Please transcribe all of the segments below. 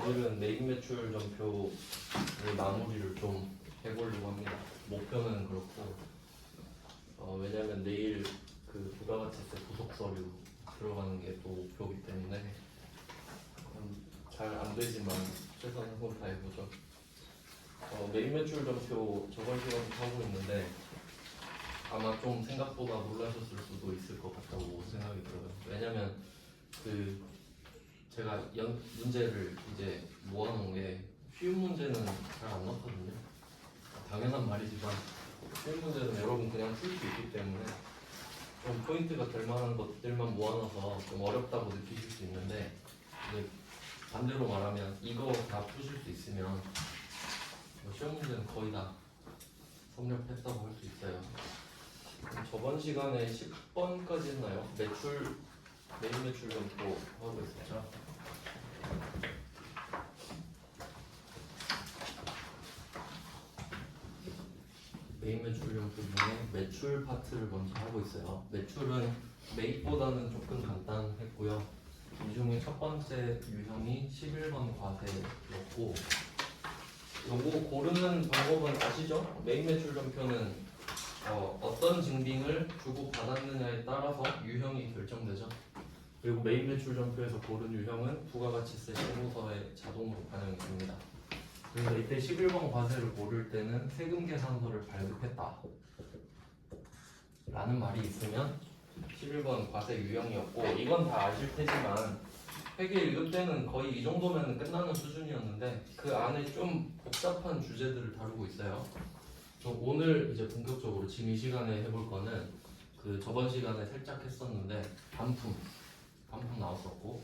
내일은 메인 매출 전표의 마무리를 좀 해보려고 합니다. 목표는 그렇고 왜냐면 내일 그 부가가치세 부속 서류 들어가는 게 또 목표이기 때문에 잘 안 되지만 최선을 다해보죠. 메인 매출 전표 저번 시간에 하고 있는데 아마 좀 생각보다 놀라셨을 수도 있을 것 같다고 생각이 들어요. 왜냐면 그 제가 문제를 이제 모아놓은 게 쉬운 문제는 잘 안 넣거든요. 당연한 말이지만 쉬운 문제는 여러분 그냥 풀 수 있기 때문에 좀 포인트가 될 만한 것들만 모아놔서 좀 어렵다고 느끼실 수 있는데 이제 반대로 말하면 이거 다 푸실 수 있으면 시험 문제는 거의 다 섭렵했다고 할 수 있어요. 저번 시간에 10번까지 했나요? 메인 매출 전표 하고 있었죠. 메인 매출 전표 중에 매출 파트를 먼저 하고 있어요. 매출은 매입보다는 조금 간단했고요. 이 중에 첫 번째 유형이 11번 과세였고, 요거 고르는 방법은 아시죠? 메인 매출 전표는 어떤 증빙을 주고 받았느냐에 따라서 유형이 결정되죠. 그리고 메인 매출 전표에서 고른 유형은 부가가치세 세무서에 자동으로 반영이 됩니다. 그래서 이때 11번 과세를 고를 때는 세금 계산서를 발급했다 라는 말이 있으면 11번 과세 유형이었고, 이건 다 아실 테지만 회계 1급 때는 거의 이 정도면 끝나는 수준이었는데 그 안에 좀 복잡한 주제들을 다루고 있어요. 오늘 이제 본격적으로 지금 이 시간에 해볼 거는 그 저번 시간에 살짝 했었는데 반품 나왔었고,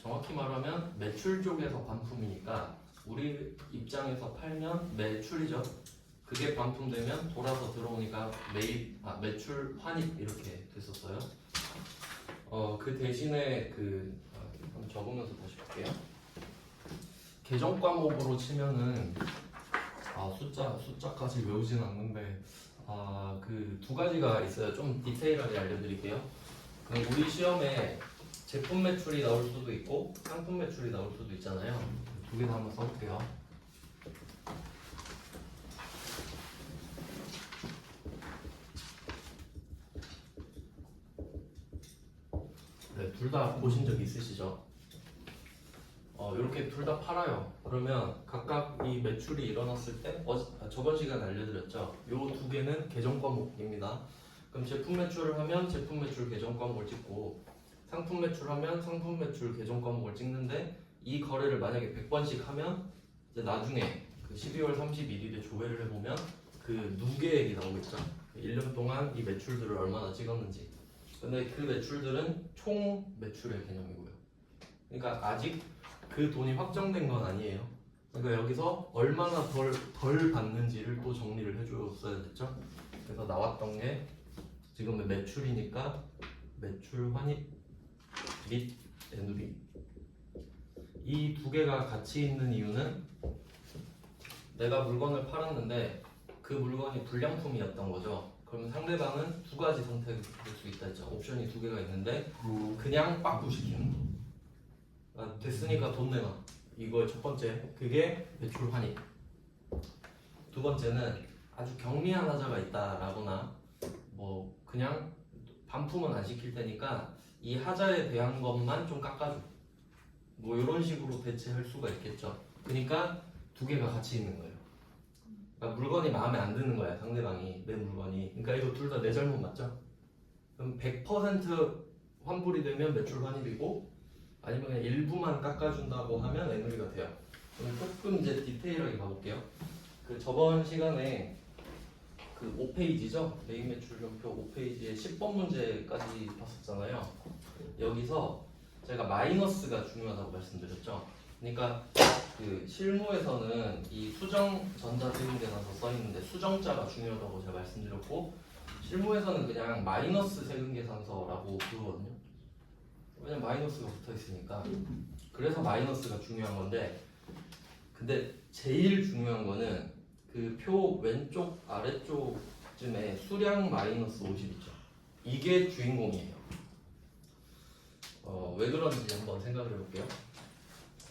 정확히 말하면 매출 쪽에서 반품이니까 우리 입장에서 팔면 매출이죠. 그게 반품되면 돌아서 들어오니까 매출 환입 이렇게 됐었어요. 그 대신에 한번 적으면서 다시 볼게요. 계정 과목으로 치면은 숫자까지 외우진 않는데 그 두 가지가 있어요. 좀 디테일하게 알려드릴게요. 우리 시험에 제품 매출이 나올 수도 있고 상품 매출이 나올 수도 있잖아요. 두 개 다 한번 써볼게요. 네, 둘 다 보신 적 있으시죠? 이렇게 둘 다 팔아요. 그러면 각각 이 매출이 일어났을 때 저번 시간에 알려드렸죠. 요 두 개는 계정 과목입니다. 그럼 제품 매출을 하면 제품 매출 계정 과목을 찍고 상품 매출하면 상품 매출 계정 과목을 찍는데, 이 거래를 만약에 100번씩 하면 이제 나중에 그 12월 31일에 조회를 해보면 그 누계액이 나오겠죠. 1년 동안 이 매출들을 얼마나 찍었는지. 근데 그 매출들은 총 매출의 개념이고요. 그러니까 아직 그 돈이 확정된 건 아니에요. 그러니까 여기서 얼마나 덜 받는지를 또 정리를 해줬어야 됐죠. 그래서 나왔던 게 지금은 매출이니까 매출 환입 및 애누리, 이 두 개가 같이 있는 이유는 내가 물건을 팔았는데 그 물건이 불량품이었던 거죠. 그러면 상대방은 두 가지 선택을 할 수 있다 했죠. 옵션이 두 개가 있는데 그냥 빠꾸시키는 거, 됐으니까 돈 내놔, 이거 첫 번째, 그게 매출 환입. 두 번째는 아주 경미한 하자가 있다라거나 뭐 그냥 반품은 안 시킬 테니까 이 하자에 대한 것만 좀 깎아줘, 뭐 이런 식으로 대체할 수가 있겠죠. 그러니까 두 개가 같이 있는 거예요. 그러니까 물건이 마음에 안 드는 거야, 상대방이, 내 물건이. 그러니까 이거 둘 다 내 잘못 맞죠? 그럼 100% 환불이 되면 매출 환입이고, 아니면 그냥 일부만 깎아준다고 하면 애누리가 돼요. 그럼 조금 이제 디테일하게 가볼게요. 그 저번 시간에 그 5페이지죠? 메인 매출 전표 5페이지에 10번 문제까지 봤었잖아요. 여기서 제가 마이너스가 중요하다고 말씀드렸죠. 그러니까 그 실무에서는 이 수정 전자세금계산서 써 있는데 수정자가 중요하다고 제가 말씀드렸고, 실무에서는 그냥 마이너스 세금계산서라고 부르거든요. 왜냐면 마이너스가 붙어 있으니까. 그래서 마이너스가 중요한 건데, 근데 제일 중요한 거는 그 표 왼쪽 아래쪽쯤에 수량 마이너스 50 있죠. 이게 주인공이에요. 왜 그런지 한번 생각을 해볼게요.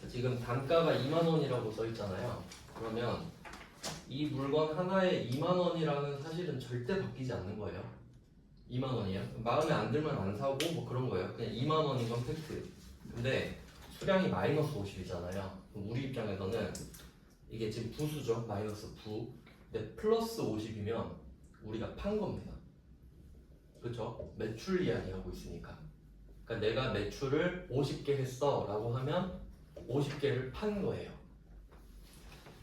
지금 단가가 2만 원이라고 써 있잖아요. 그러면 이 물건 하나에 2만 원이라는 사실은 절대 바뀌지 않는 거예요. 2만 원이야. 마음에 안 들면 안 사고 뭐 그런 거예요. 그냥 2만 원인 건 팩트. 근데 수량이 마이너스 50이잖아요. 우리 입장에서는 이게 지금 부수죠. 마이너스 부. 근데 플러스 50이면 우리가 판 겁니다. 그렇죠? 매출 이야기하고 있으니까. 그러니까 내가 매출을 50개 했어 라고 하면 50개를 판 거예요.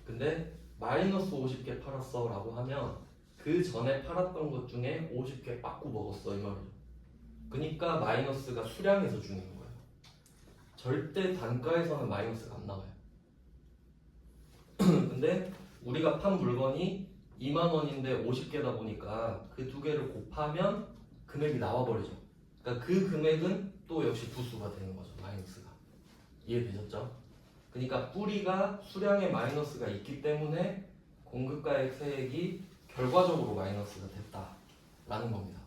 근데 마이너스 50개 팔았어 라고 하면 그 전에 팔았던 것 중에 50개 빠꾸 먹었어 이 말이죠. 그러니까 마이너스가 수량에서 중요한 거예요. 절대 단가에서는 마이너스가 안 나와요. 근데 우리가 판 물건이 2만 원인데 50개다 보니까 그 두 개를 곱하면 금액이 나와버리죠. 그러니까 그 금액은 또 역시 부수가 되는 거죠. 마이너스가. 이해되셨죠? 그러니까 뿌리가 수량에 마이너스가 있기 때문에 공급가액 세액이 결과적으로 마이너스가 됐다라는 겁니다.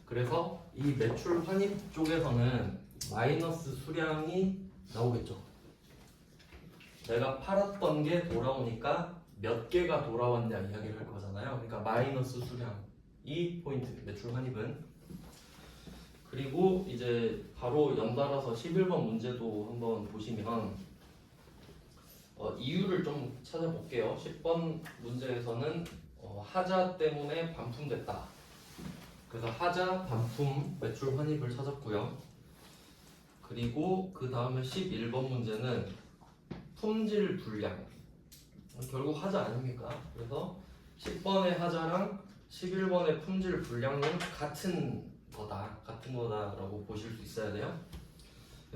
그래서 이 매출 환입 쪽에서는 마이너스 수량이 나오겠죠. 내가 팔았던 게 돌아오니까 몇 개가 돌아왔냐 이야기를 할 거잖아요. 그러니까 마이너스 수량이 포인트, 매출 환입은. 그리고 이제 바로 연달아서 11번 문제도 한번 보시면 이유를 좀 찾아볼게요. 10번 문제에서는 하자 때문에 반품됐다. 그래서 하자, 반품, 매출 환입을 찾았고요. 그리고 그 다음에 11번 문제는 품질 불량. 결국 하자 아닙니까? 그래서 10번의 하자랑 11번의 품질 불량은 같은 거다라고 보실 수 있어야 돼요.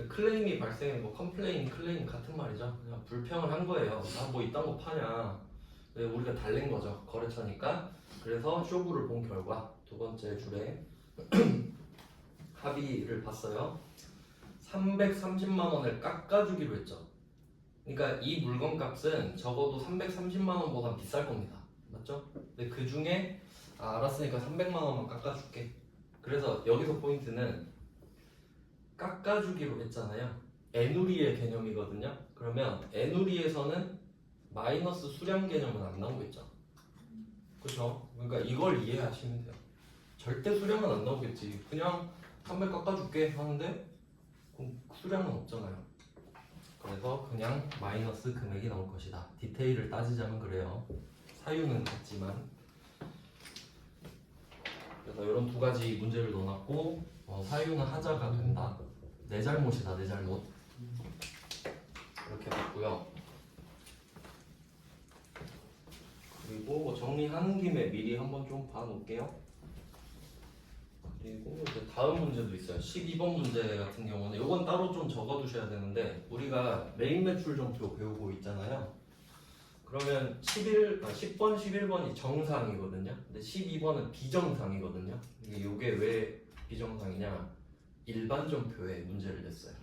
클레임이 발생해 뭐 컴플레인, 클레임 같은 말이죠. 그냥 불평을 한 거예요. 아, 뭐 이딴 거 파냐. 우리가 달랜 거죠. 거래처니까. 그래서 쇼부를 본 결과 두 번째 줄에 합의를 봤어요. 330만 원을 깎아주기로 했죠. 그러니까 이 물건 값은 적어도 330만 원보다 비쌀 겁니다. 맞죠? 근데 그 중에 알았으니까 300만 원만 깎아줄게. 그래서 여기서 포인트는 깎아주기로 했잖아요. 애누리의 개념이거든요. 그러면 애누리에서는 마이너스 수량 개념은 안 나오겠죠. 그렇죠? 그러니까 이걸 이해하시면 돼요. 절대 수량은 안 나오겠지. 그냥 300 깎아줄게 하는데 그럼 수량은 없잖아요. 그래서 그냥 마이너스 금액이 나올 것이다. 디테일을 따지자면 그래요. 사유는 같지만. 그래서 이런 두 가지 문제를 넣어놨고 사유는 하자가 된다. 내 잘못이다, 내 잘못. 이렇게 봤고요. 그리고 뭐 정리하는 김에 미리 한번 좀 봐놓을게요. 그리고 이제 다음 문제도 있어요. 12번 문제 같은 경우는 이건 따로 좀 적어두셔야 되는데 우리가 메인 매출 점표 배우고 있잖아요. 그러면 10번, 11번이 정상이거든요. 근데 12번은 비정상이거든요. 이게 왜 비정상이냐? 일반 점표에 문제를 냈어요.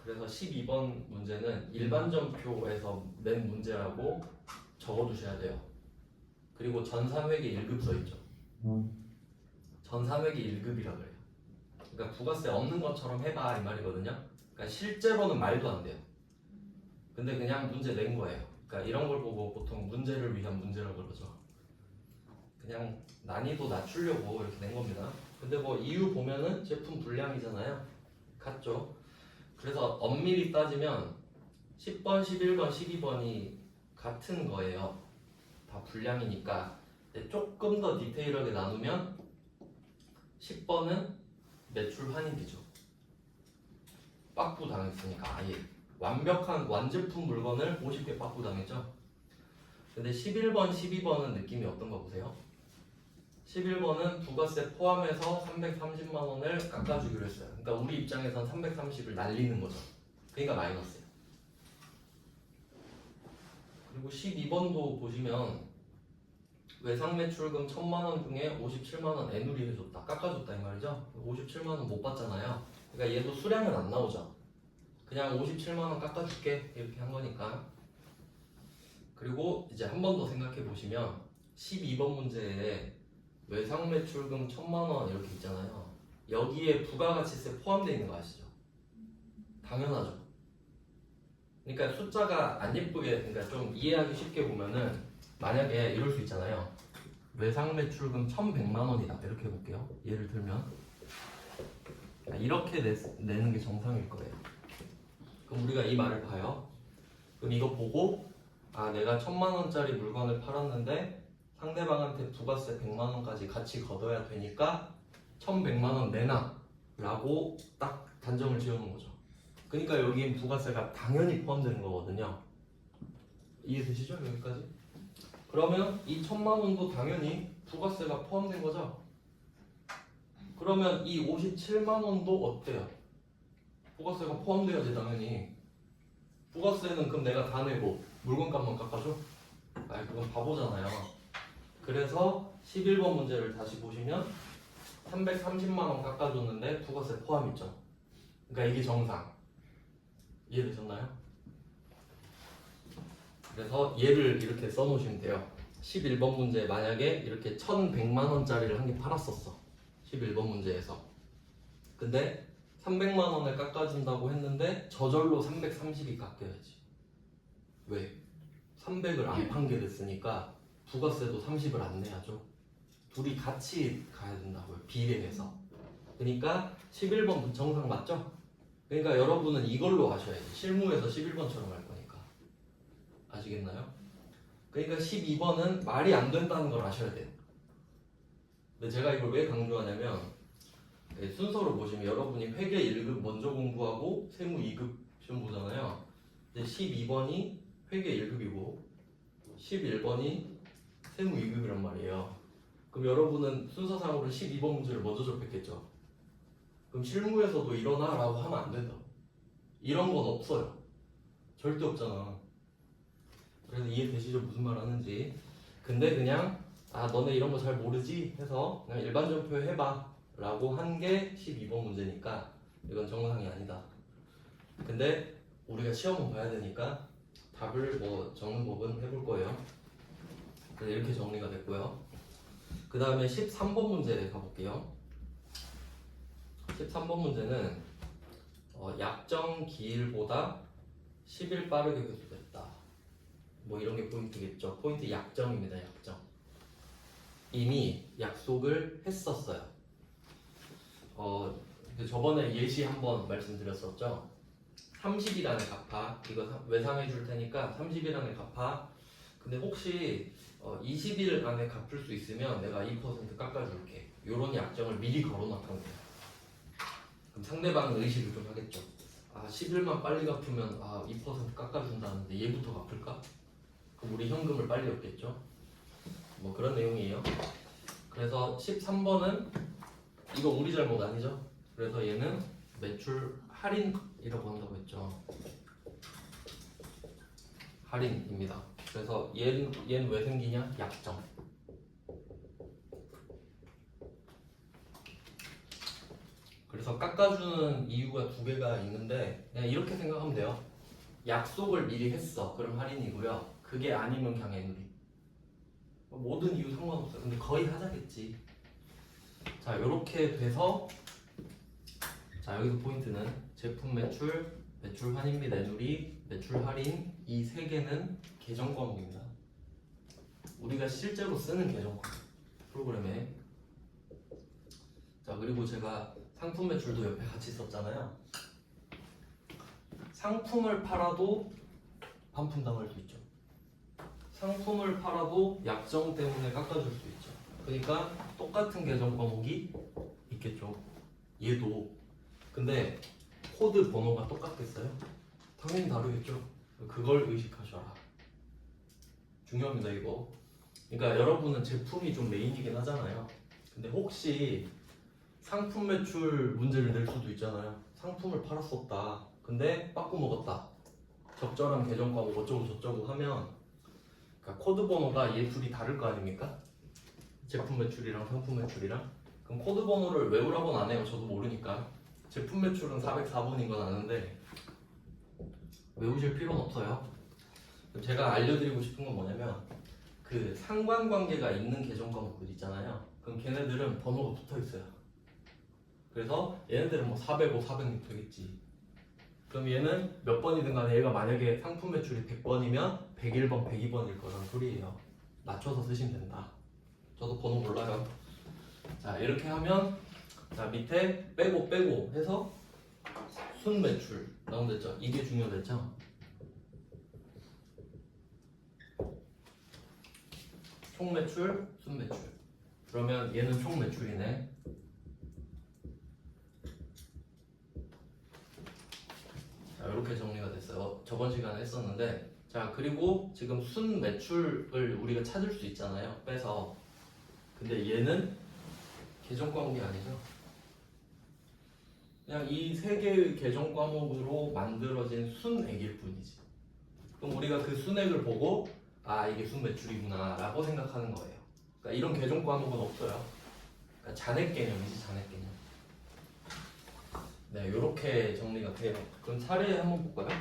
그래서 12번 문제는 일반 점표에서 낸 문제라고 적어두셔야 돼요. 그리고 전3회계 1급 써있죠. 전3회계 1급이라 그래요. 그러니까 부가세 없는 것처럼 해봐 이 말이거든요. 그러니까 실제로는 말도 안 돼요. 근데 그냥 문제 낸 거예요. 그러니까 이런 걸 보고 보통 문제를 위한 문제라고 그러죠. 그냥 난이도 낮추려고 이렇게 낸 겁니다. 근데 뭐 이유 보면은 제품 불량이잖아요. 같죠? 그래서 엄밀히 따지면 10번, 11번, 12번이 같은 거예요. 다 불량이니까. 근데 조금 더 디테일하게 나누면 10번은 매출 환입이죠. 빠꾸 당했으니까 아예 완벽한 완제품 물건을 50개 빠꾸 당했죠. 근데 11번, 12번은 느낌이 어떤가 보세요. 11번은 부가세 포함해서 330만 원을 깎아주기로 했어요. 그러니까 우리 입장에선 330을 날리는 거죠. 그러니까 마이너스예요. 그리고 12번도 보시면 외상 매출금 1000만 원 중에 57만 원 애누리 해줬다, 깎아줬다 이 말이죠. 57만 원 못 받잖아요. 그러니까 얘도 수량은 안 나오죠. 그냥 57만 원 깎아줄게 이렇게 한 거니까. 그리고 이제 한 번 더 생각해 보시면 12번 문제에 외상 매출금 1000만 원 이렇게 있잖아요. 여기에 부가가치세 포함되어 있는 거 아시죠? 당연하죠. 그러니까 숫자가 안 예쁘게, 그러니까 좀 이해하기 쉽게 보면은 만약에 이럴 수 있잖아요. 외상 매출금 1,100만 원이다 이렇게 해볼게요. 예를 들면 이렇게 내는 게 정상일 거예요. 그럼 우리가 이 말을 봐요. 그럼 이거 보고 아 내가 1,000만 원짜리 물건을 팔았는데 상대방한테 부가세 100만 원까지 같이 걷어야 되니까 1,100만 원 내놔 라고 딱 단정을 지어놓은 거죠. 그러니까 여기엔 부가세가 당연히 포함되는 거거든요. 이해되시죠? 여기까지? 그러면 이 1,000만 원도 당연히 부가세가 포함된 거죠. 그러면 이 57만 원도 어때요? 부가세가 포함돼야지 당연히. 부가세는 그럼 내가 다 내고 물건값만 깎아줘? 아니 그건 바보잖아요. 그래서 11번 문제를 다시 보시면 330만 원 깎아줬는데 부가세 포함 있죠. 그러니까 이게 정상. 이해되셨나요? 그래서 얘를 이렇게 써놓으시면 돼요. 11번 문제 만약에 이렇게 1,100만 원짜리를 한 개 팔았었어. 11번 문제에서. 근데 300만 원을 깎아준다고 했는데 저절로 330이 깎여야지. 왜? 300을 안 판 게 됐으니까 부가세도 30을 안 내야죠. 둘이 같이 가야 된다고요. 비례해서. 그러니까 11번 정상 맞죠? 그러니까 여러분은 이걸로 하셔야지. 실무에서 11번처럼 할 거니까. 아시겠나요? 그러니까 12번은 말이 안 된다는 걸 아셔야 돼요. 근데 제가 이걸 왜 강조하냐면 순서로 보시면 여러분이 회계 1급 먼저 공부하고 세무 2급 시험 보잖아요. 근데 12번이 회계 1급이고 11번이 세무 2급이란 말이에요. 그럼 여러분은 순서상으로 12번 문제를 먼저 접했겠죠. 그럼 실무에서도 일어나 라고 하면 안 된다. 이런 건 없어요. 절대 없잖아. 그래서 이해되시죠? 무슨 말 하는지. 근데 그냥 아 너네 이런 거 잘 모르지? 해서 그냥 일반전표 해봐 라고 한 게 12번 문제니까 이건 정상이 아니다. 근데 우리가 시험은 봐야 되니까 답을 뭐 적는 법은 해볼 거예요. 그래서 이렇게 정리가 됐고요. 그 다음에 13번 문제 가볼게요. 13번 문제는 약정 기일보다 10일 빠르게 회수됐다. 뭐 이런 게 포인트겠죠. 포인트 약정입니다. 약정. 이미 약속을 했었어요. 근데 저번에 예시 한번 말씀드렸었죠. 30일 안에 갚아. 이거 외상해 줄 테니까 30일 안에 갚아. 근데 혹시 20일 안에 갚을 수 있으면 내가 2% 깎아줄게. 이런 약정을 미리 걸어놨던 거예요. 그럼 상대방은 의식을 좀 하겠죠. 아 10일만 빨리 갚으면 2% 깎아준다는데 얘부터 갚을까? 그럼 우리 현금을 빨리 얻겠죠. 뭐 그런 내용이에요. 그래서 13번은 이거 우리 잘못 아니죠? 그래서 얘는 매출 할인이라고 한다고 했죠. 할인입니다. 그래서 얘는 왜 생기냐? 약정. 그래서 깎아주는 이유가 두 개가 있는데 그냥 이렇게 생각하면 돼요. 약속을 미리 했어. 그럼 할인이고요. 그게 아니면 그냥 애누리. 모든 이유 상관없어요. 근데 거의 하자겠지. 자, 이렇게 돼서 자 여기서 포인트는 제품 매출, 매출 환인 및 애누리, 매출 할인 이 세 개는 계정 과목입니다. 우리가 실제로 쓰는 계정 과목 프로그램에. 자 그리고 제가 상품 매출도 옆에 같이 썼잖아요. 상품을 팔아도 반품당할 수 있죠. 상품을 팔아도 약정 때문에 깎아줄 수 있죠. 그러니까 똑같은 계정 과목이 있겠죠. 얘도. 근데 코드 번호가 똑같겠어요? 당연히 다르겠죠. 그걸 의식하셔라. 중요합니다 이거. 그러니까 여러분은 제품이 좀 메인이긴 하잖아요. 근데 혹시 상품 매출 문제를 낼 수도 있잖아요. 상품을 팔았었다. 근데 빠꾸 먹었다. 적절한 계정 과목 어쩌고 저쩌고 하면 그러니까 코드 번호가 얘 둘이 다를 거 아닙니까? 제품 매출이랑 상품 매출이랑. 그럼 코드 번호를 외우라고는 안 해요. 저도 모르니까. 제품 매출은 404번인 건 아는데 외우실 필요는 없어요. 제가 알려드리고 싶은 건 뭐냐면 그 상관관계가 있는 계정 과목들 있잖아요. 그럼 걔네들은 번호가 붙어 있어요. 그래서 얘네들은 뭐 405, 406 되겠지. 그럼 얘는 몇 번이든 간에 얘가 만약에 상품 매출이 100번이면 101번, 102번일 거란 소리예요. 맞춰서 쓰시면 된다. 저도 번호 몰라요. 자, 이렇게 하면 자, 밑에 빼고 해서 순 매출 나온댔죠? 이게 중요했죠? 총 매출, 순 매출. 그러면 얘는 총 매출이네. 자, 이렇게 정리가 됐어요. 저번 시간에 했었는데, 자, 그리고 지금 순 매출을 우리가 찾을 수 있잖아요. 빼서. 근데 얘는 계정 과목이 아니죠. 그냥 이 세 개의 계정 과목으로 만들어진 순액일 뿐이지. 그럼 우리가 그 순액을 보고 아, 이게 순 매출이구나 라고 생각하는 거예요. 그러니까 이런 계정 과목은 없어요. 그러니까 잔액 개념이지, 잔액 개념. 네, 이렇게 정리가 돼요. 그럼 차례 한번 볼까요?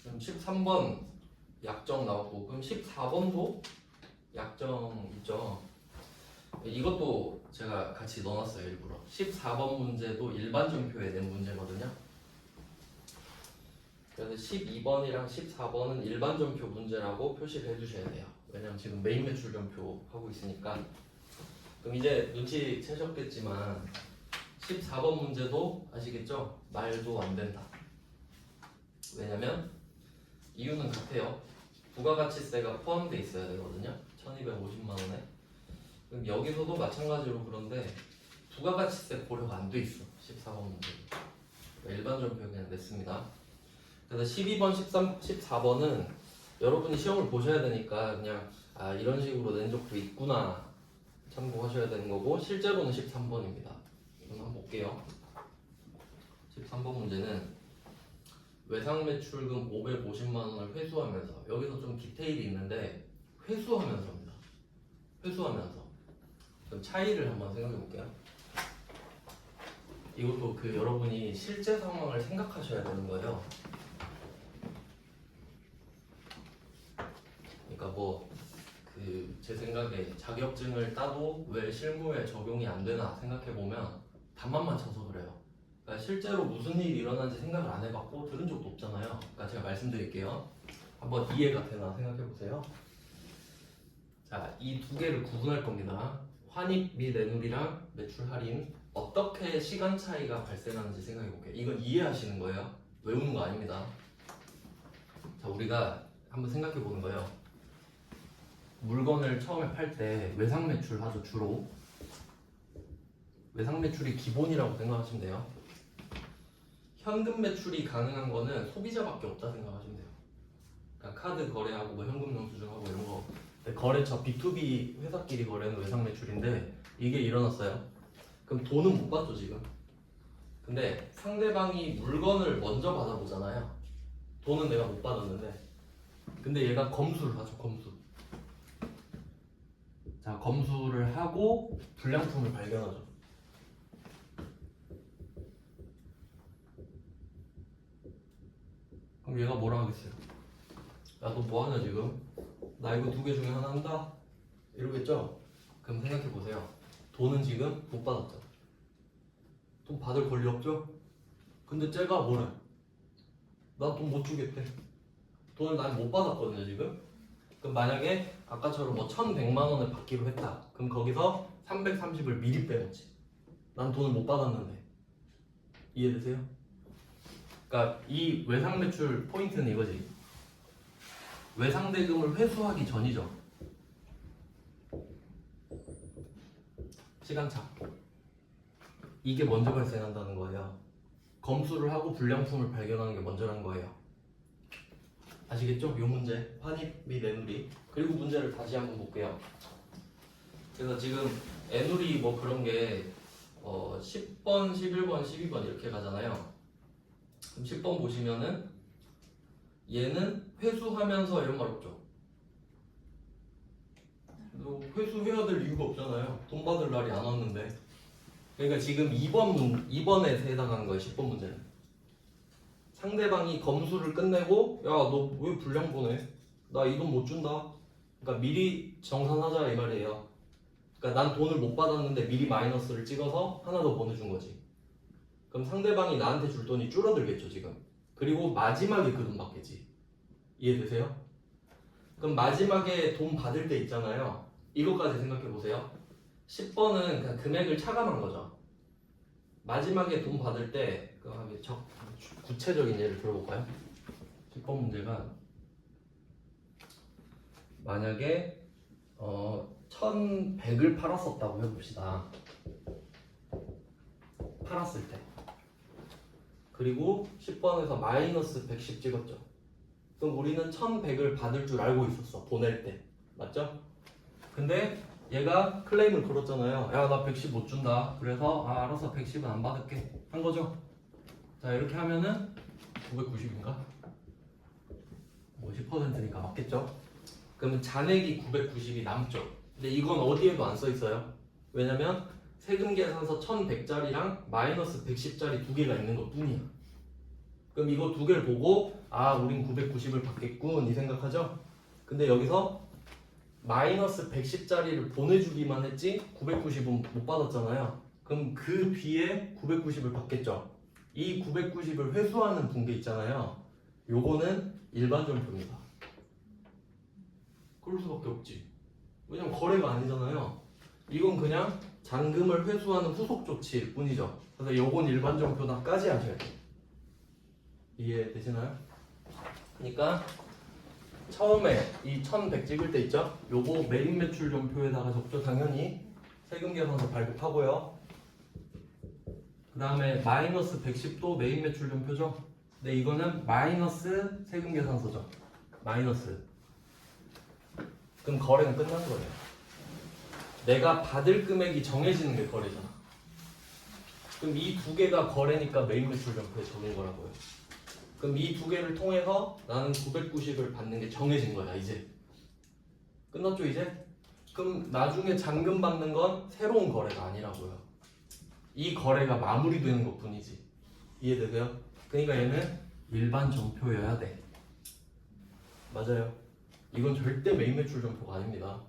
그럼 13번 약정 나왔고, 그럼 14번도 약정 있죠. 이것도 제가 같이 넣어놨어요, 일부러. 14번 문제도 일반전표에 낸 문제거든요. 그래서 12번이랑 14번은 일반전표 문제라고 표시를 해주셔야 돼요. 왜냐면 지금 메인 매출 전표 하고 있으니까. 그럼 이제 눈치 채셨겠지만 14번 문제도 아시겠죠? 말도 안 된다. 왜냐면 이유는 같아요. 부가가치세가 포함되어 있어야 되거든요. 1250만 원에. 그럼 여기서도 마찬가지로 그런데 부가가치세 고려가 안 돼 있어. 14번 문제. 일반 전표 그냥 냈습니다. 그래서 12번, 13, 14번은 여러분이 시험을 보셔야 되니까 그냥 아, 이런 식으로 낸 적도 있구나 참고하셔야 되는 거고, 실제로는 13번입니다. 한번 볼게요. 13번 문제는 외상 매출금 550만 원을 회수하면서, 여기서 좀 디테일이 있는데 회수하면서입니다. 회수하면서. 그럼 차이를 한번 생각해 볼게요. 이것도 그 여러분이 실제 상황을 생각하셔야 되는 거예요. 그러니까 뭐 그 제 생각에 자격증을 따도 왜 실무에 적용이 안 되나 생각해 보면 답만 맞춰서 그래요. 그러니까 실제로 무슨 일이 일어난지 생각을 안 해봤고 들은 적도 없잖아요. 그러니까 제가 말씀드릴게요. 한번 이해가 되나 생각해 보세요. 자, 이 두 개를 구분할 겁니다. 환입 및 내누리랑 매출 할인, 어떻게 시간 차이가 발생하는지 생각해 볼게요. 이건 이해하시는 거예요. 외우는 거 아닙니다. 자, 우리가 한번 생각해 보는 거예요. 물건을 처음에 팔 때 외상 매출 하죠. 주로 외상 매출이 기본이라고 생각하시면 돼요. 현금 매출이 가능한 거는 소비자밖에 없다 생각하시면 돼요. 그러니까 카드 거래하고 뭐 현금 영수증하고 이런 거, 거래처 B2B 회사끼리 거래하는 외상 매출인데 이게 일어났어요. 그럼 돈은 못 받죠 지금. 근데 상대방이 물건을 먼저 받아보잖아요. 돈은 내가 못 받았는데, 근데 얘가 검수를 하죠. 검수. 자, 검수를 하고 불량품을 발견하죠. 그럼 얘가 뭐라 하겠어요? 야, 너 뭐하냐 지금? 나 이거 두 개 중에 하나 한다? 이러겠죠? 그럼 생각해보세요. 돈은 지금 못 받았죠. 돈 받을 권리 없죠? 근데 쟤가 뭐래? 나 돈 못 주겠대. 돈을 난 못 받았거든요 지금. 그럼 만약에 아까처럼 뭐 1100만 원을 받기로 했다. 그럼 거기서 330을 미리 빼놓지. 난 돈을 못 받았는데. 이해되세요? 그러니까 이 외상 매출 포인트는 이거지. 외상 대금을 회수하기 전이죠. 시간차. 이게 먼저 발생한다는 거예요. 검수를 하고 불량품을 발견하는 게 먼저라는 거예요. 아시겠죠? 이 문제, 환입 및 애누리. 그리고 문제를 다시 한번 볼게요. 그래서 지금 애누리 뭐 그런 게 10번, 11번, 12번 이렇게 가잖아요. 그럼 10번 보시면은 얘는 회수하면서 이런 말 없죠. 회수해야 될 이유가 없잖아요. 돈 받을 날이 안 왔는데. 그러니까 지금 2번에 해당하는 거예요. 10번 문제는. 상대방이 검수를 끝내고 야, 너 왜 불량 보내? 나 이 돈 못 준다. 그러니까 미리 정산하자 이 말이에요. 그러니까 난 돈을 못 받았는데 미리 마이너스를 찍어서 하나 더 보내준 거지. 그럼 상대방이 나한테 줄 돈이 줄어들겠죠 지금. 그리고 마지막에 그 돈 받겠지. 이해되세요? 그럼 마지막에 돈 받을 때 있잖아요. 이것까지 생각해 보세요. 10번은 그냥 금액을 차감한 거죠. 마지막에 돈 받을 때 구체적인 예를 들어볼까요? 10번 문제가 만약에 1100을 팔았었다고 해봅시다. 팔았을 때. 그리고 10번에서 마이너스 110 찍었죠. 그럼 우리는 1100을 받을 줄 알고 있었어. 보낼 때. 맞죠? 근데 얘가 클레임을 걸었잖아요. 야, 나 110 못 준다. 그래서 알아서 110은 안 받을게. 한 거죠. 자, 이렇게 하면은 990인가? 50%니까 맞겠죠? 그러면 잔액이 990이 남죠. 근데 이건 어디에도 안 써 있어요. 왜냐면 세금 계산서 1100짜리랑 마이너스 110짜리 두 개가 있는 것 뿐이야. 그럼 이거 두 개를 보고 우린 990을 받겠군 이 생각하죠? 근데 여기서 마이너스 110짜리를 보내주기만 했지 990은 못 받았잖아요. 그럼 그 뒤에 990을 받겠죠. 이 990을 회수하는 분계 있잖아요. 요거는 일반전표입니다. 그럴 수밖에 없지. 왜냐면 거래가 아니잖아요. 이건 그냥 잔금을 회수하는 후속 조치일 뿐이죠. 그래서 요건 일반전표다까지 하셔야 돼요. 이해되시나요? 그러니까 처음에 이 1100 찍을 때 있죠? 요거 메인 매출 전표에다가 적죠. 당연히 세금 계산서 발급하고요. 그 다음에 마이너스 110도 메인 매출 전표죠. 근데 이거는 마이너스 세금 계산서죠. 마이너스. 그럼 거래는 끝난 거예요. 내가 받을 금액이 정해지는 게 거래잖아. 그럼 이 두 개가 거래니까 메인 매출 전표에 적은 거라고요. 그럼 이 두 개를 통해서 나는 990을 받는 게 정해진 거야. 이제 끝났죠 이제? 그럼 나중에 잔금 받는 건 새로운 거래가 아니라고요. 이 거래가 마무리되는 것 뿐이지. 이해되세요? 그러니까 얘는 일반 전표여야 돼. 맞아요. 이건 절대 메인 매출 전표가 아닙니다.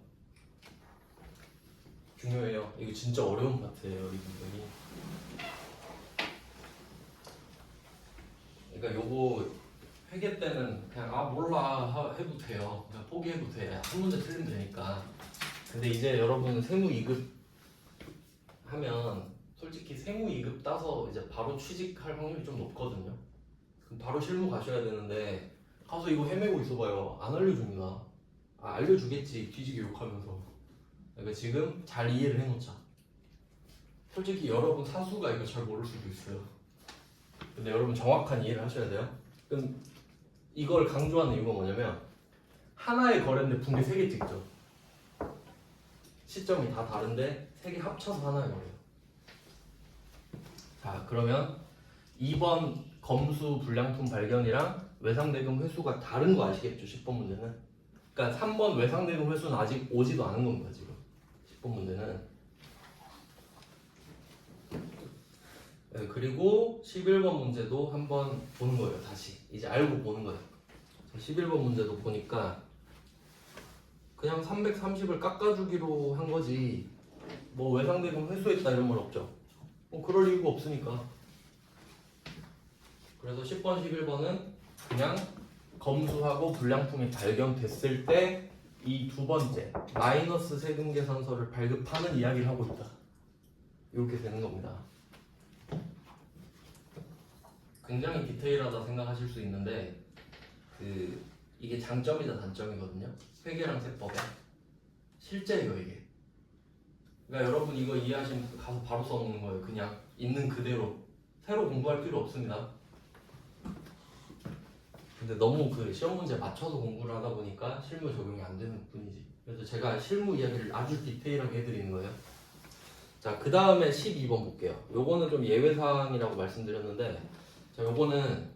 중요해요. 이거 진짜 어려운 파트예요, 이 부분이. 그러니까 요거 회계 때는 그냥 몰라 해도 돼요. 그냥 포기해도 돼. 한 문제 틀리면 되니까. 근데 이제 여러분 세무 2급 하면 솔직히 세무 2급 따서 이제 바로 취직할 확률이 좀 높거든요. 그럼 바로 실무 가셔야 되는데 가서 이거 헤매고 있어봐요. 안 알려줍니다. 알려주겠지. 뒤지게 욕하면서. 그러니까 지금 잘 이해를 해놓자. 솔직히 여러분 사수가 이거 잘 모를 수도 있어요. 근데 여러분 정확한 이해를 하셔야 돼요. 그럼 이걸 강조하는 이유가 뭐냐면 하나의 거래인데 분계 3개 찍죠. 시점이 다 다른데 3개 합쳐서 하나의 거래예요. 자, 그러면 2번 검수 불량품 발견이랑 외상대금 회수가 다른 거 아시겠죠? 10번 문제는. 그러니까 3번 외상대금 회수는 아직 오지도 않은 겁니다. 지금 10번 문제는. 네, 그리고 11번 문제도 한번 보는 거예요. 다시 이제 알고 보는 거예요. 11번 문제도 보니까 그냥 330을 깎아주기로 한 거지 뭐 외상대금 회수했다 이런 말 없죠. 그럴 이유가 없으니까. 그래서 10번, 11번은 그냥 검수하고 불량품이 발견됐을 때 이 두 번째 마이너스 세금 계산서를 발급하는 이야기를 하고 있다. 이렇게 되는 겁니다. 굉장히 디테일하다 생각하실 수 있는데 이게 장점이자 단점이거든요. 회계랑 세법에 실제예요 이게. 그러니까 여러분 이거 이해하시면 가서 바로 써먹는 거예요. 그냥 있는 그대로 새로 공부할 필요 없습니다. 근데 너무 시험 문제 맞춰서 공부를 하다 보니까 실무 적용이 안 되는 뿐이지. 그래서 제가 실무 이야기를 아주 디테일하게 해드리는 거예요. 자, 그 다음에 12번 볼게요. 요거는 좀 예외사항이라고 말씀드렸는데 자, 요거는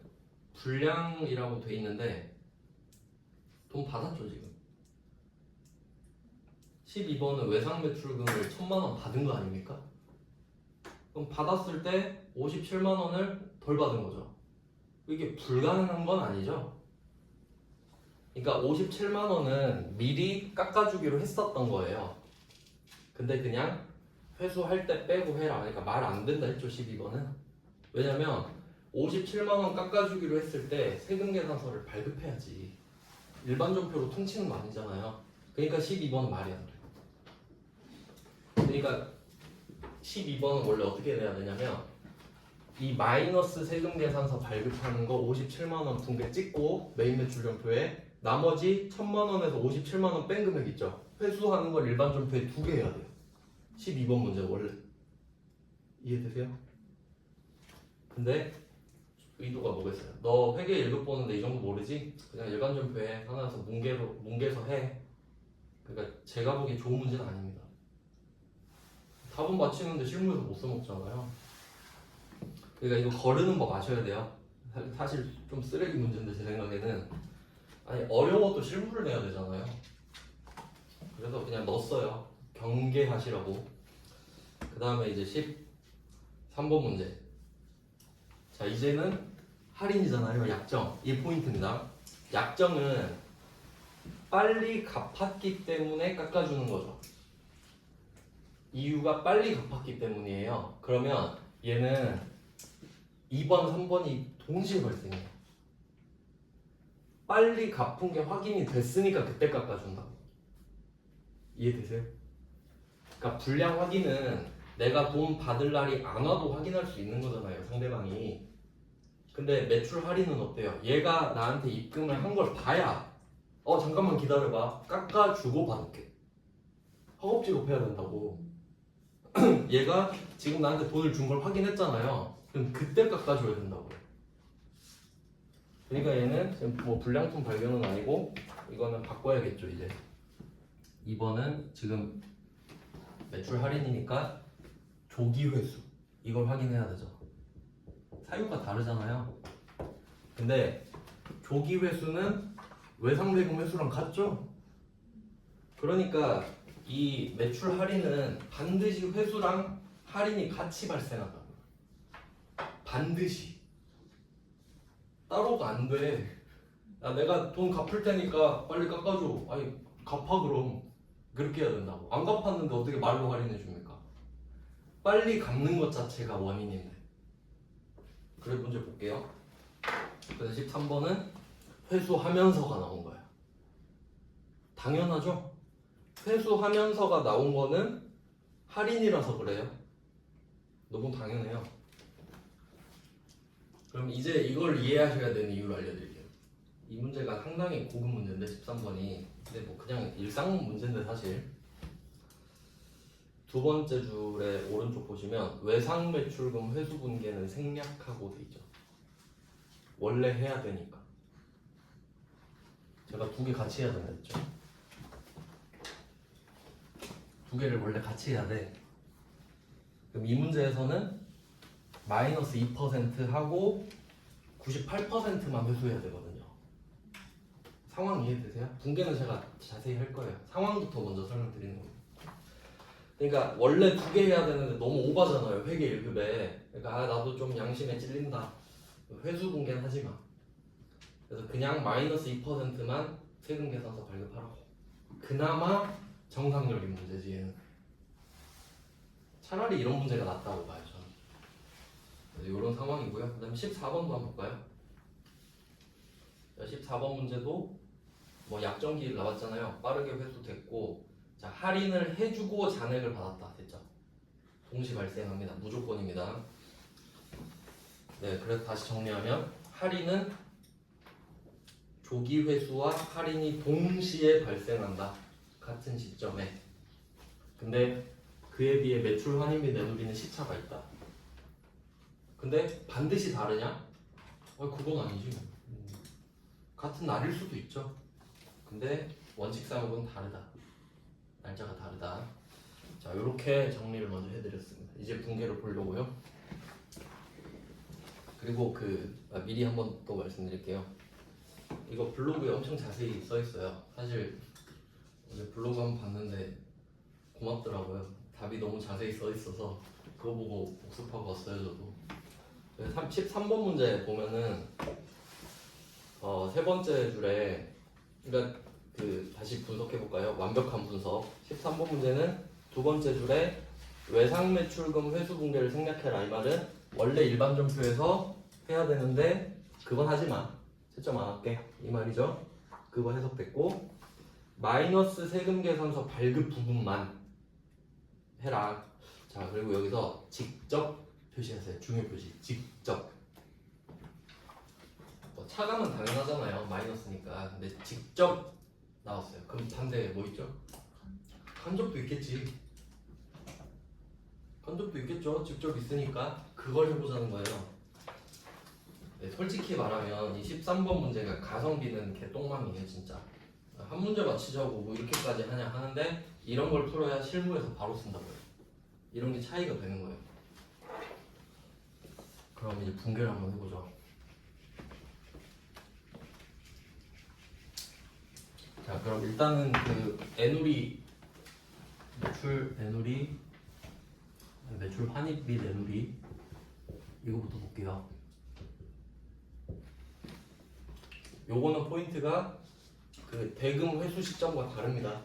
불량이라고 돼 있는데 돈 받았죠 지금. 12번은 외상매출금을 1000만원 받은 거 아닙니까? 그럼 받았을 때 57만원을 덜 받은 거죠. 이게 불가능한 건 아니죠. 그러니까 57만원은 미리 깎아주기로 했었던 거예요. 근데 그냥 회수할 때 빼고 해라. 그러니까 말 안 된다 했죠 12번은. 왜냐면 57만 원 깎아주기로 했을 때 세금 계산서를 발급해야지. 일반 전표로 통치는 거 아니잖아요. 그러니까 12번은 말이 안 돼. 그러니까 12번은 원래 어떻게 돼야 되냐면 이 마이너스 세금 계산서 발급하는 거 57만 원 붕괴 찍고 메인 매출 전표에 나머지 1000만 원에서 57만 원 뺀 금액 있죠. 회수하는 걸 일반 전표에 두 개 해야 돼요. 12번 문제 원래. 이해되세요? 근데 의도가 뭐겠어요? 너 회계 1급 보는데 이 정도 모르지? 그냥 일반 전표에 하나에서 뭉개서 해. 그러니까 제가 보기에 좋은 문제는 아닙니다. 답은 맞히는데 실무에서 못 써먹잖아요. 그러니까 이거 거르는 법 아셔야 돼요. 사실 좀 쓰레기 문제인데 제 생각에는 아니 어려워도 실무를 내야 되잖아요. 그래서 그냥 넣었어요. 경계하시라고. 그 다음에 이제 13번 문제. 자 이제는 할인이잖아요. 약정. 이 포인트입니다. 약정은 빨리 갚았기 때문에 깎아주는 거죠. 이유가 빨리 갚았기 때문이에요. 그러면 얘는 2번, 3번이 동시에 발생해요. 빨리 갚은 게 확인이 됐으니까 그때 깎아준다고. 이해되세요? 그러니까 불량 확인은 내가 돈 받을 날이 안 와도 확인할 수 있는 거잖아요, 상대방이. 근데 매출 할인은 어때요? 얘가 나한테 입금을 한 걸 봐야 잠깐만 기다려봐, 깎아주고 받을게. 허겁지겁 해야 된다고. 얘가 지금 나한테 돈을 준 걸 확인했잖아요. 그럼 그때 깎아줘야 된다고요. 그러니까 얘는 지금 뭐 불량품 발견은 아니고 이거는 바꿔야겠죠 이제. 2번은 지금 매출 할인이니까 조기 회수 이걸 확인해야 되죠. 사유가 다르잖아요. 근데 조기 회수는 외상대금 회수랑 같죠? 그러니까 이 매출 할인은 반드시 회수랑 할인이 같이 발생한다. 반드시. 따로가 안 돼. 야, 내가 돈 갚을 테니까 빨리 깎아줘. 아니 갚아 그럼. 그렇게 해야 된다고. 안 갚았는데 어떻게 말로 할인해 줍니까? 빨리 갚는 것 자체가 원인인데. 그래 문제 볼게요. 그래서 13번은 회수하면서가 나온 거야. 당연하죠? 회수하면서가 나온 거는 할인이라서 그래요. 너무 당연해요. 그럼 이제 이걸 이해하셔야 되는 이유를 알려드릴게요. 이 문제가 상당히 고급 문제인데 13번이. 근데 뭐 그냥 일상 문제인데 사실. 두 번째 줄에 오른쪽 보시면 외상 매출금 회수 분계는 생략하고 돼 있죠. 원래 해야 되니까. 제가 두 개 같이 해야 된다 했죠. 두 개를 원래 같이 해야 돼. 그럼 이 문제에서는 마이너스 2% 하고 98%만 회수해야 되거든요. 상황 이해되세요? 분계는 제가 자세히 할 거예요. 상황부터 먼저 설명드리는 거예요. 그러니까 원래 두 개 해야 되는데 너무 오바잖아요. 회계 1급에. 그러니까 나도 좀 양심에 찔린다. 회수 분계는 하지 마. 그래서 그냥 마이너스 2%만 세금 계산서 발급하라고. 그나마 정상적인 문제지 얘는. 차라리 이런 문제가 낫다고 봐요 저는. 그래서 이런 상황이고요. 그 다음에 14번도 한번 볼까요? 14번 문제도 뭐 약정기일 나왔잖아요. 빠르게 회수됐고, 자 할인을 해주고 잔액을 받았다 됐죠. 동시 발생합니다. 무조건입니다. 네, 그래서 다시 정리하면 할인은 조기 회수와 할인이 동시에 발생한다. 같은 시점에. 근데 그에 비해 매출 환입 및 내놓기는 시차가 있다. 근데 반드시 다르냐? 그건 아니지. 같은 날일 수도 있죠. 근데 원칙상으로는 다르다. 날짜가 다르다. 자, 이렇게 정리를 먼저 해드렸습니다. 이제 분계를 보려고요. 그리고 미리 한번 또 말씀드릴게요. 이거 블로그에 엄청 자세히 써 있어요. 사실 어제 블로그 한번 봤는데 고맙더라고요. 답이 너무 자세히 써 있어서 그거 보고 복습하고 왔어요 저도. 13번 문제 보면은 세 번째 줄에 그러니까 다시 분석해 볼까요? 완벽한 분석. 13번 문제는 두 번째 줄에 외상 매출금 회수 분계를 생략해라 이 말은 원래 일반 점표에서 해야 되는데 그건 하지 마. 채점 안 할게. 이 말이죠. 그거 해석됐고 마이너스 세금 계산서 발급 부분만 해라. 자, 그리고 여기서 직접 표시하세요. 중요 표시. 직접. 뭐 차감은 당연하잖아요. 마이너스니까. 근데 직접 나왔어요. 그럼 반대에 뭐 있죠? 간접도 있겠지. 간접도 있겠죠. 직접 있으니까 그걸 해보자는 거예요. 네, 솔직히 말하면 이 13번 문제가 가성비는 개똥망이에요 진짜. 한 문제 맞히자고 뭐 이렇게까지 하냐 하는데 이런 걸 풀어야 실무에서 바로 쓴다고요. 이런 게 차이가 되는 거예요. 그럼 이제 분개를 한번 해보죠. 자, 그럼 일단은 그 애누리 매출 환입 및 애누리 이거부터 볼게요. 요거는 포인트가 그 대금 회수 시점과 다릅니다.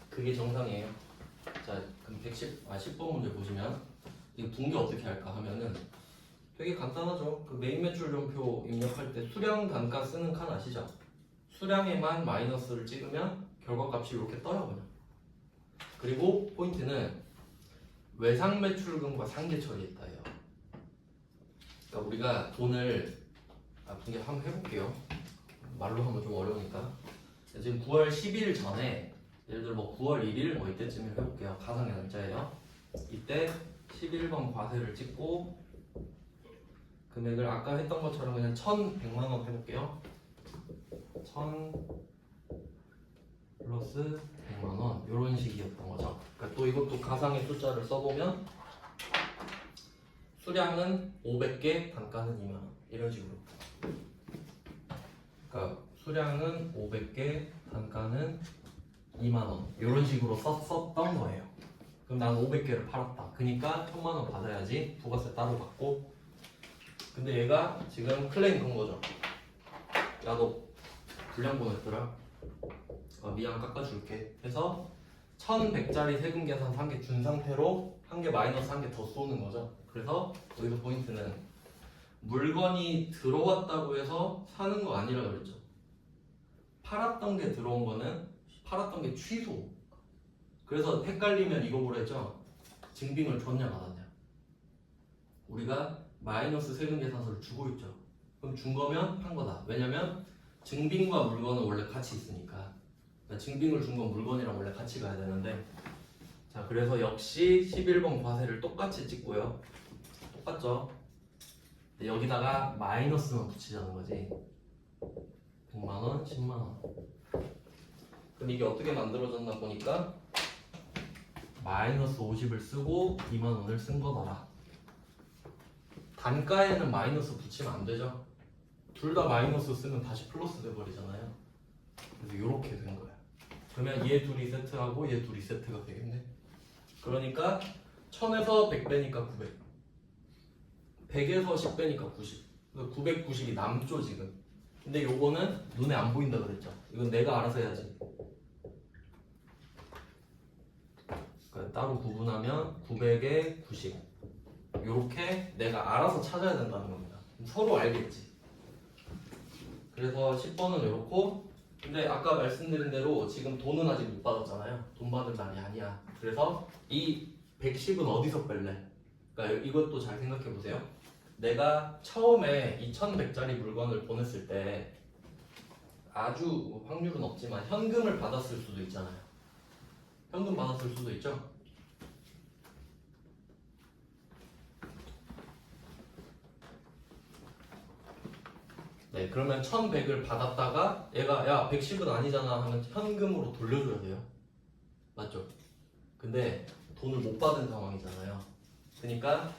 그게 정상이에요. 자, 그럼 10번 문제 보시면 이거 분개 어떻게 할까 하면은 되게 간단하죠. 그 메인 매출점표 입력할 때 수량 단가 쓰는 칸 아시죠? 수량에만 마이너스를 찍으면 결과값이 이렇게 떠요 그냥. 그리고 포인트는 외상 매출금과 상계 처리했다예요. 그러니까 우리가 돈을 분개 한번 해볼게요. 말로 하면 좀 어려우니까. 지금 9월 10일 전에 예를 들어 뭐 9월 1일 뭐 이때쯤에 해볼게요. 가상의 날짜예요. 이때 11번 과세를 찍고 금액을 아까 했던 것처럼 그냥 1,100만 원 해볼게요. 1,000 플러스 100만 원 이런 식이었던 거죠. 그러니까 또 이것도 가상의 숫자를 써보면 수량은 500개, 단가는 2만 원 이런 식으로. 그러니까 수량은 500개, 단가는 2만 원 이런 식으로 썼던 거예요. 그럼 난 500개를 팔았다. 그러니까 1,000만 원 받아야지. 부가세 따로 받고. 근데 얘가 지금 클레임 건 거죠. 야, 너 불량 보냈더라. 미안 깎아줄게 해서 1,100짜리 세금 계산 한 개 준 상태로 한 개 마이너스 한 개 더 쏘는 거죠. 그래서 여기서 포인트는 물건이 들어왔다고 해서 사는 거 아니라 그랬죠. 팔았던 게 들어온 거는 팔았던 게 취소. 그래서 헷갈리면 이거 뭐라 했죠? 증빙을 줬냐 받았냐. 우리가 마이너스 세금 계산서를 주고 있죠. 그럼 준 거면 한 거다. 왜냐면 증빙과 물건은 원래 같이 있으니까. 그러니까 증빙을 준 건 물건이랑 원래 같이 가야 되는데. 자, 그래서 역시 11번 과세를 똑같이 찍고요. 똑같죠? 근데 여기다가 마이너스만 붙이자는 거지. 100만원, 10만원. 그럼 이게 어떻게 만들어졌나 보니까 마이너스 50을 쓰고 2만원을 쓴 거더라. 단가에는 마이너스 붙이면 안 되죠. 둘 다 마이너스 쓰면 다시 플러스 돼버리잖아요. 그래서 이렇게 된 거야. 그러면 얘 둘이 세트하고 얘 둘이 세트가 되겠네. 그러니까 1000에서 100 빼니까 900, 100에서 10 빼니까 90. 990이 남죠 지금. 근데 요거는 눈에 안 보인다 그랬죠. 이건 내가 알아서 해야지. 그러니까 따로 구분하면 900에 90 요렇게 내가 알아서 찾아야 된다는 겁니다. 서로 알겠지. 그래서 10번은 이렇고, 근데 아까 말씀드린 대로 지금 돈은 아직 못 받았잖아요. 돈 받을 날이 아니야. 그래서 이 110은 어디서 뺄래? 그러니까 이것도 잘 생각해 보세요. 내가 처음에 2100짜리 물건을 보냈을 때 아주 확률은 없지만 현금을 받았을 수도 있잖아요. 현금 받았을 수도 있죠. 네, 그러면 1100을 받았다가 얘가 야 110은 아니잖아 하면 현금으로 돌려줘야 돼요. 맞죠? 근데 돈을 못 받은 상황이잖아요. 그러니까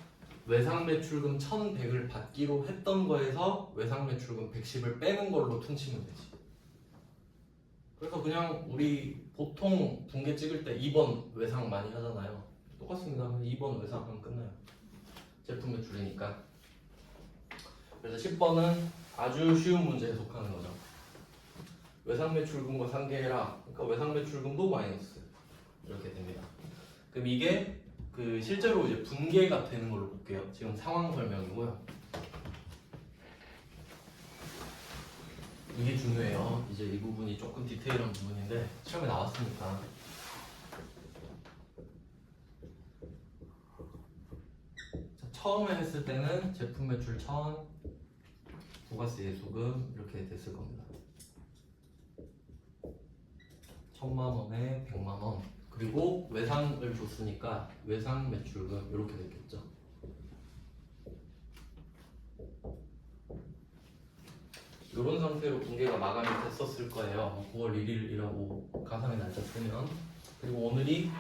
외상매출금 1100을 받기로 했던 거에서 외상매출금 110을 빼는 걸로 퉁치면 되지. 그래서 그냥 우리 보통 분계 찍을 때 2번 외상 많이 하잖아요. 똑같습니다. 2번 외상 하면 끝나요. 제품 매출이니까. 그래서 10번은 아주 쉬운 문제 해석하는 거죠. 외상매출금과 상계해라. 그러니까 외상매출금도 마이너스 이렇게 됩니다. 그럼 이게 그 실제로 이제 분계가 되는 걸로 볼게요. 지금 상황 설명이고요. 이게 중요해요. 이제 이 부분이 조금 디테일한 부분인데 시험에 나왔으니까. 자, 처음에 했을 때는 제품 매출 1000, 부가세 예수금 이렇게 됐을 겁니다. 1000만 원에 100만 원. 그리고 외상을 줬으니까 외상 매출금 이렇게 됐겠죠. 이런 상태로 분계가 마감이 됐었을 거예요. 9월 1일이라고 가상의 날짜 쓰면. 그리고 오늘이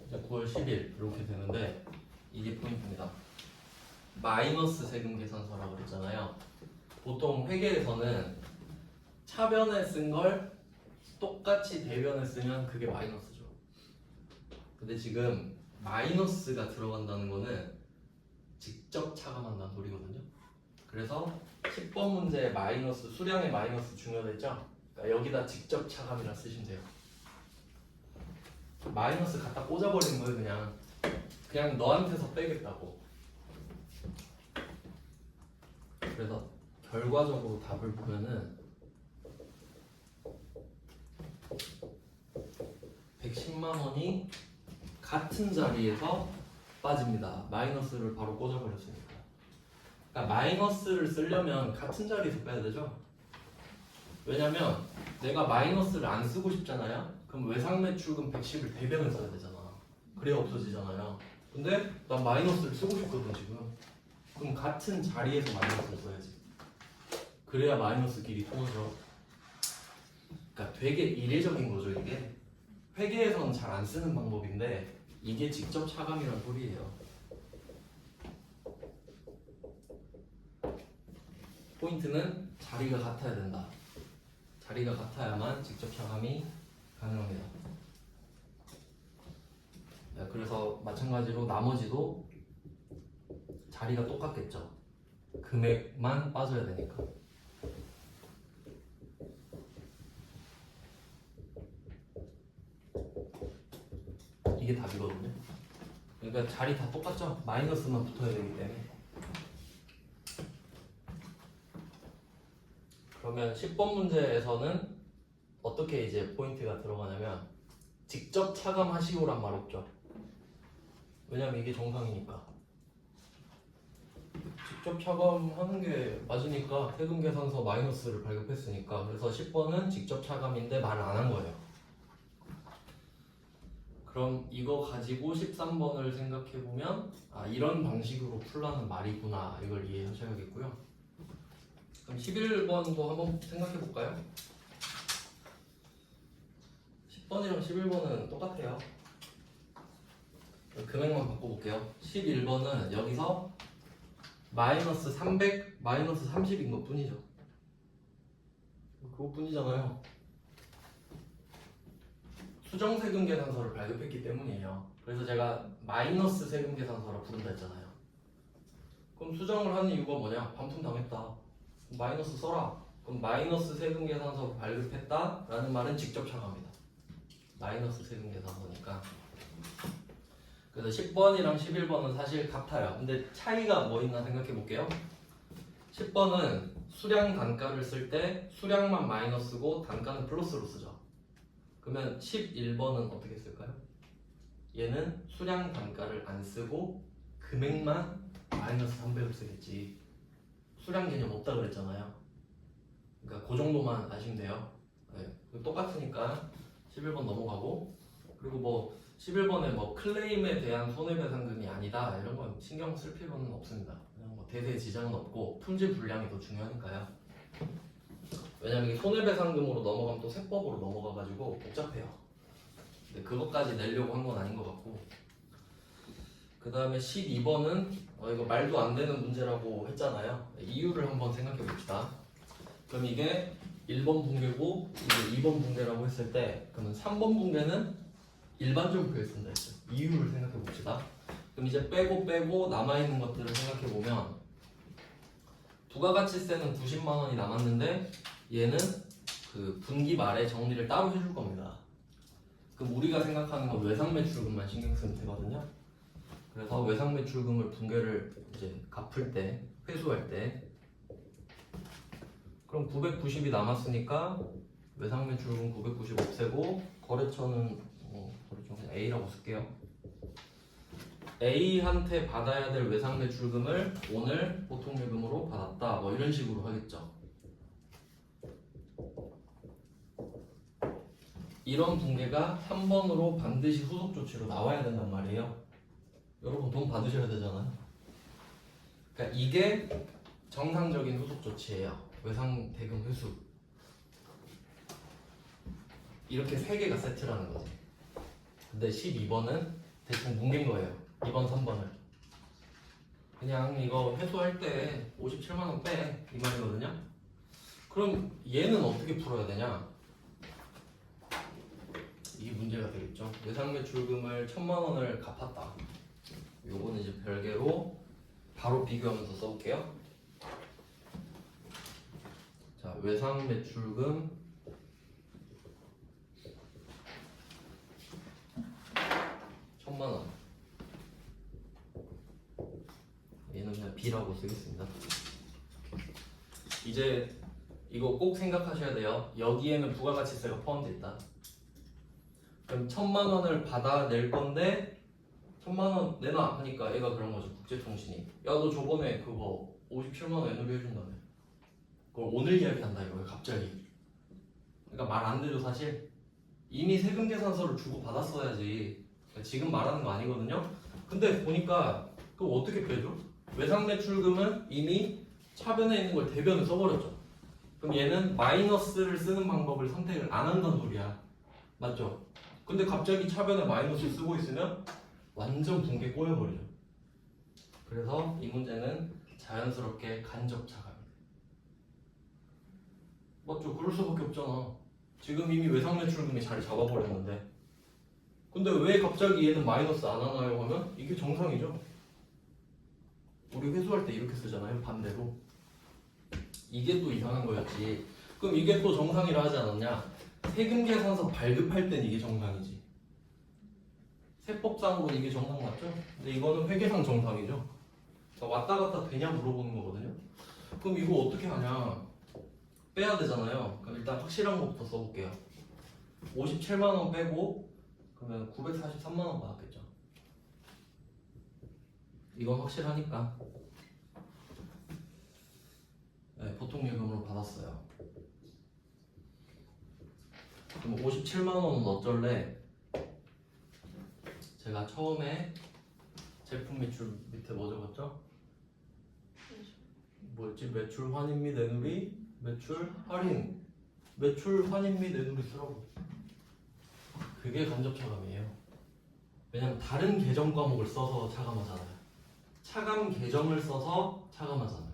이제 9월 10일 이렇게 되는데 이게 포인트입니다. 마이너스 세금 계산서라고 그랬잖아요. 보통 회계에서는 차변에 쓴 걸 똑같이 대변에 쓰면 그게 마이너스죠. 근데 지금 마이너스가 들어간다는 거는 직접 차감한다는 소리거든요. 그래서 10번 문제에 마이너스, 수량의 마이너스 중요하겠죠? 그러니까 여기다 직접 차감이라 쓰시면 돼요. 마이너스 갖다 꽂아버리는 거예요. 그냥 너한테서 빼겠다고. 그래서 결과적으로 답을 보면은 110만 원이 같은 자리에서 빠집니다. 마이너스를 바로 꽂아버렸으니까. 그러니까 마이너스를 쓰려면 같은 자리에서 빼야 되죠. 왜냐면 내가 마이너스를 안 쓰고 싶잖아요. 그럼 외상매출금 110을 대변을 써야 되잖아. 그래야 없어지잖아요. 근데 난 마이너스를 쓰고 싶거든 지금. 그럼 같은 자리에서 마이너스를 써야지. 그래야 마이너스 길이 통하죠. 그러니까 되게 이례적인 거죠 이게. 회계에서는 잘 안 쓰는 방법인데 이게 직접 차감이란 소리예요. 포인트는 자리가 같아야 된다. 자리가 같아야만 직접 차감이 가능합니다. 네, 그래서 마찬가지로 나머지도 자리가 똑같겠죠. 금액만 빠져야 되니까. 이게 답이거든요. 그러니까 자리 다 똑같죠. 마이너스만 붙어야 되기 때문에. 그러면 10번 문제에서는 어떻게 이제 포인트가 들어가냐면 직접 차감하시오란 말 없죠. 왜냐면 이게 정상이니까. 직접 차감하는 게 맞으니까 세금 계산서 마이너스를 발급했으니까. 그래서 10번은 직접 차감인데 말을 안 한 거예요. 그럼 이거 가지고 13번을 생각해보면 이런 방식으로 풀라는 말이구나 이걸 이해하셔야겠고요. 그럼 11번도 한번 생각해볼까요? 10번이랑 11번은 똑같아요. 금액만 바꿔볼게요. 11번은 여기서 마이너스 300, 마이너스 30인 것 뿐이죠. 그것 뿐이잖아요. 수정세금 계산서를 발급했기 때문이에요. 그래서 제가 마이너스 세금 계산서라 부른다 했잖아요. 그럼 수정을 하는 이유가 뭐냐? 반품당했다. 마이너스 써라. 그럼 마이너스 세금 계산서 발급했다 라는 말은 직접 차감합니다. 마이너스 세금 계산서니까. 그래서 10번이랑 11번은 사실 같아요. 근데 차이가 뭐 있나 생각해 볼게요. 10번은 수량 단가를 쓸 때 수량만 마이너스고 단가는 플러스로 쓰죠. 그러면 11번은 어떻게 쓸까요? 얘는 수량 단가를 안 쓰고 금액만 마이너스 300을 쓰겠지. 수량 개념 없다 그랬잖아요. 그러니까 그 정도만 아시면 돼요. 네. 똑같으니까 11번 넘어가고, 그리고 뭐 11번에 뭐 클레임에 대한 손해배상금이 아니다 이런 건 신경 쓸 필요는 없습니다. 그냥 뭐 대세 지장은 없고 품질 분량이 더 중요하니까요. 왜냐면 이게 손해배상금으로 넘어가면 또 세법으로 넘어가가지고 복잡해요. 근데 그것까지 내려고 한 건 아닌 것 같고. 그 다음에 12번은 이거 말도 안 되는 문제라고 했잖아요. 이유를 한번 생각해 봅시다. 그럼 이게 1번 붕괴고 이게 2번 붕괴라고 했을 때 그러면 3번 붕괴는 일반적으로 쓴다 했죠. 이유를 생각해 봅시다. 그럼 이제 빼고 남아있는 것들을 생각해 보면 부가가치세는 90만 원이 남았는데 얘는 그 분기 말에 정리를 따로 해줄 겁니다. 그럼 우리가 생각하는 건 외상매출금만 신경 쓰면 되거든요. 그래서 외상 매출금을 붕괴를 이제 갚을 때, 회수할 때, 그럼 990이 남았으니까 외상 매출금 990 없애고 거래처는 거래처 그냥 A라고 쓸게요. A한테 받아야 될 외상 매출금을 오늘 보통 예금으로 받았다. 뭐 이런 식으로 하겠죠. 이런 붕괴가 3번으로 반드시 후속 조치로 나와야 된단 말이에요. 여러분 돈 받으셔야 되잖아요. 그러니까 이게 정상적인 후속 조치예요. 외상 대금 회수. 이렇게 세 개가 세트라는 거지. 근데 12번은 대충 뭉갠 거예요. 2번, 3번을. 그냥 이거 회수할 때 57만 원 빼. 이 말이거든요. 그럼 얘는 어떻게 풀어야 되냐? 이게 문제가 되겠죠. 외상 매출금을 1000만 원을 갚았다. 요거는 이제 별개로 바로 비교하면서 써볼게요. 자, 외상 매출금 1000만 원. 얘는 그냥 B라고 쓰겠습니다. 이제 이거 꼭 생각하셔야 돼요. 여기에는 부가가치세가 포함되어 있다. 그럼 1000만 원을 받아낼 건데 1000만 원 내놔 하니까 얘가 그런 거죠. 국제통신이 야 너 저번에 그거 57만 원 애누리 해준다며. 그걸 오늘 이야기한다 이거예요. 갑자기. 그러니까 말 안 되죠 사실. 이미 세금 계산서를 주고 받았어야지. 지금 말하는 거 아니거든요. 근데 보니까 그거 어떻게 빼죠? 외상 매출금은 이미 차변에 있는 걸 대변을 써버렸죠. 그럼 얘는 마이너스를 쓰는 방법을 선택을 안 한다는 소리야. 맞죠? 근데 갑자기 차변에 마이너스 쓰고 있으면 완전 붕괴 꼬여버리죠. 그래서 이 문제는 자연스럽게 간접 차감이에요. 맞죠? 그럴 수밖에 없잖아. 지금 이미 외상 매출금이 자리 잡아버렸는데 근데 왜 갑자기 얘는 마이너스 안 하나요? 하면 이게 정상이죠. 우리 회수할 때 이렇게 쓰잖아요. 반대로. 이게 또 이상한 거였지. 그럼 이게 또 정상이라 하지 않았냐? 세금 계산서 발급할 땐 이게 정상이지. 세법상으로 이게 정상 맞죠? 근데 이거는 회계상 정상이죠. 그러니까 왔다 갔다 되냐 물어보는 거거든요. 그럼 이거 어떻게 하냐? 빼야 되잖아요. 그럼 일단 확실한 것부터 써볼게요. 57만 원 빼고 그러면 943만 원 받았겠죠. 이건 확실하니까 네, 보통 예금으로 받았어요. 그럼 57만 원은 어쩔래? 제가 처음에 제품 매출 밑에 뭐 적었죠? 뭐였지? 매출 환입 및 애누리, 매출 할인, 매출 환입 및 애누리 쓰라고. 그게 간접 차감이에요. 왜냐면 다른 계정 과목을 써서 차감하잖아요. 차감 계정을 써서 차감하잖아요.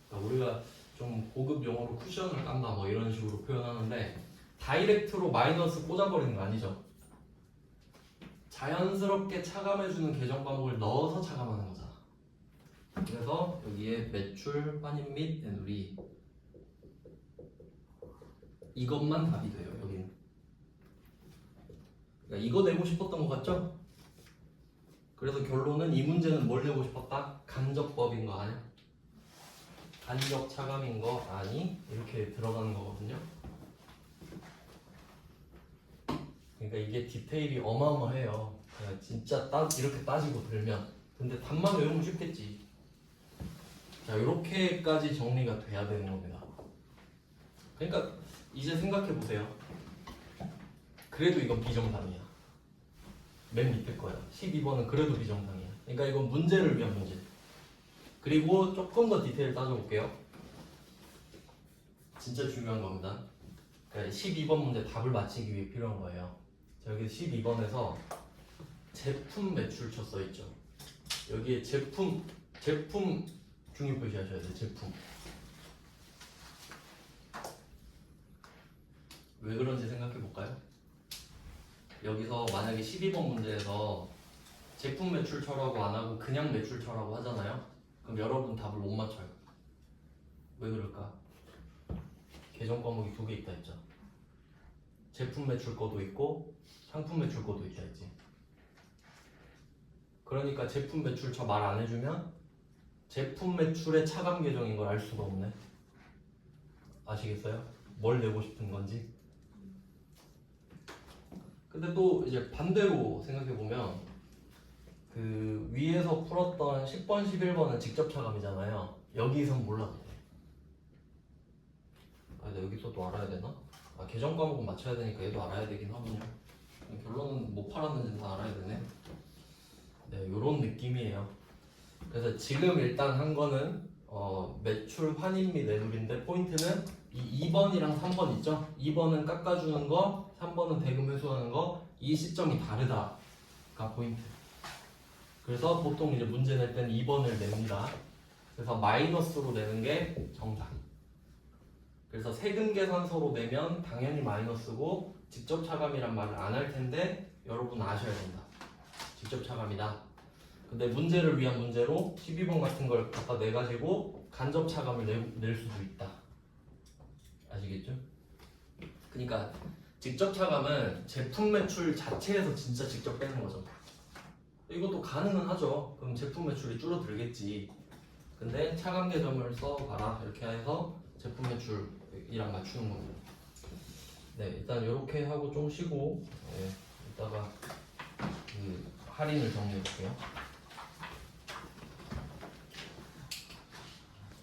그러니까 우리가 좀 고급 용어로 쿠션을 깐다 뭐 이런 식으로 표현하는데 다이렉트로 마이너스 꽂아버리는 거 아니죠. 자연스럽게 차감해주는 계정 과목을 넣어서 차감하는 거잖아. 그래서 여기에 매출, 환입 및 애누리 이것만 답이 돼요. 여기는. 그러니까 이거 내고 싶었던 것 같죠? 그래서 결론은 이 문제는 뭘 내고 싶었다? 간접법인 거 아니야? 간접 차감인 거 아니? 이렇게 들어가는 거거든요. 그러니까 이게 디테일이 어마어마해요. 그냥 진짜 이렇게 따지고 들면. 근데 답만 외우면 쉽겠지. 자, 이렇게까지 정리가 돼야 되는 겁니다. 그러니까 이제 생각해 보세요. 그래도 이건 비정상이야. 맨 밑에 거야. 12번은 그래도 비정상이야. 그러니까 이건 문제를 위한 문제. 그리고 조금 더 디테일 따져볼게요. 진짜 중요한 겁니다. 그러니까 12번 문제 답을 맞히기 위해 필요한 거예요. 자, 여기 12번에서 제품 매출처 써있죠. 여기에 제품 중요 표시하셔야 돼요. 제품. 왜 그런지 생각해 볼까요? 여기서 만약에 12번 문제에서 제품 매출처라고 안 하고 그냥 매출처라고 하잖아요. 그럼 여러분 답을 못 맞춰요. 왜 그럴까? 계정 과목이 두 개 있다 했죠. 제품 매출 거도 있고 상품 매출 거도 있다 했지. 그러니까 제품 매출 저 말 안 해주면 제품 매출의 차감 계정인 걸 알 수가 없네. 아시겠어요? 뭘 내고 싶은 건지. 근데 또 이제 반대로 생각해보면 그 위에서 풀었던 10번, 11번은 직접 차감이잖아요. 여기선 몰라도 돼. 아, 근데 여기서도 알아야 되나? 아, 계정 과목은 맞춰야 되니까 얘도 알아야 되긴 하군요. 결론은 뭐 팔았는지 다 알아야 되네. 네, 요런 느낌이에요. 그래서 지금 일단 한 거는 매출 환입 및 매물인데 포인트는 이 2번이랑 3번 있죠? 2번은 깎아주는 거, 3번은 대금 회수하는 거, 이 시점이 다르다가 포인트. 그래서 보통 이제 문제 낼 때는 2번을 냅니다. 그래서 마이너스로 내는 게 정답. 그래서 세금 계산서로 내면 당연히 마이너스고 직접 차감이란 말을 안 할 텐데 여러분 아셔야 된다. 직접 차감이다. 근데 문제를 위한 문제로 12번 같은 걸 갖다 내가지고 간접 차감을 낼 수도 있다. 아시겠죠? 그러니까 직접 차감은 제품 매출 자체에서 진짜 직접 빼는 거죠. 이것도 가능은 하죠. 그럼 제품 매출이 줄어들겠지. 근데 차감 계정을 써봐라 이렇게 해서 제품 매출이랑 맞추는 겁니다. 네, 일단 이렇게 하고 좀 쉬고 이따가 그 할인을 정리해 볼게요.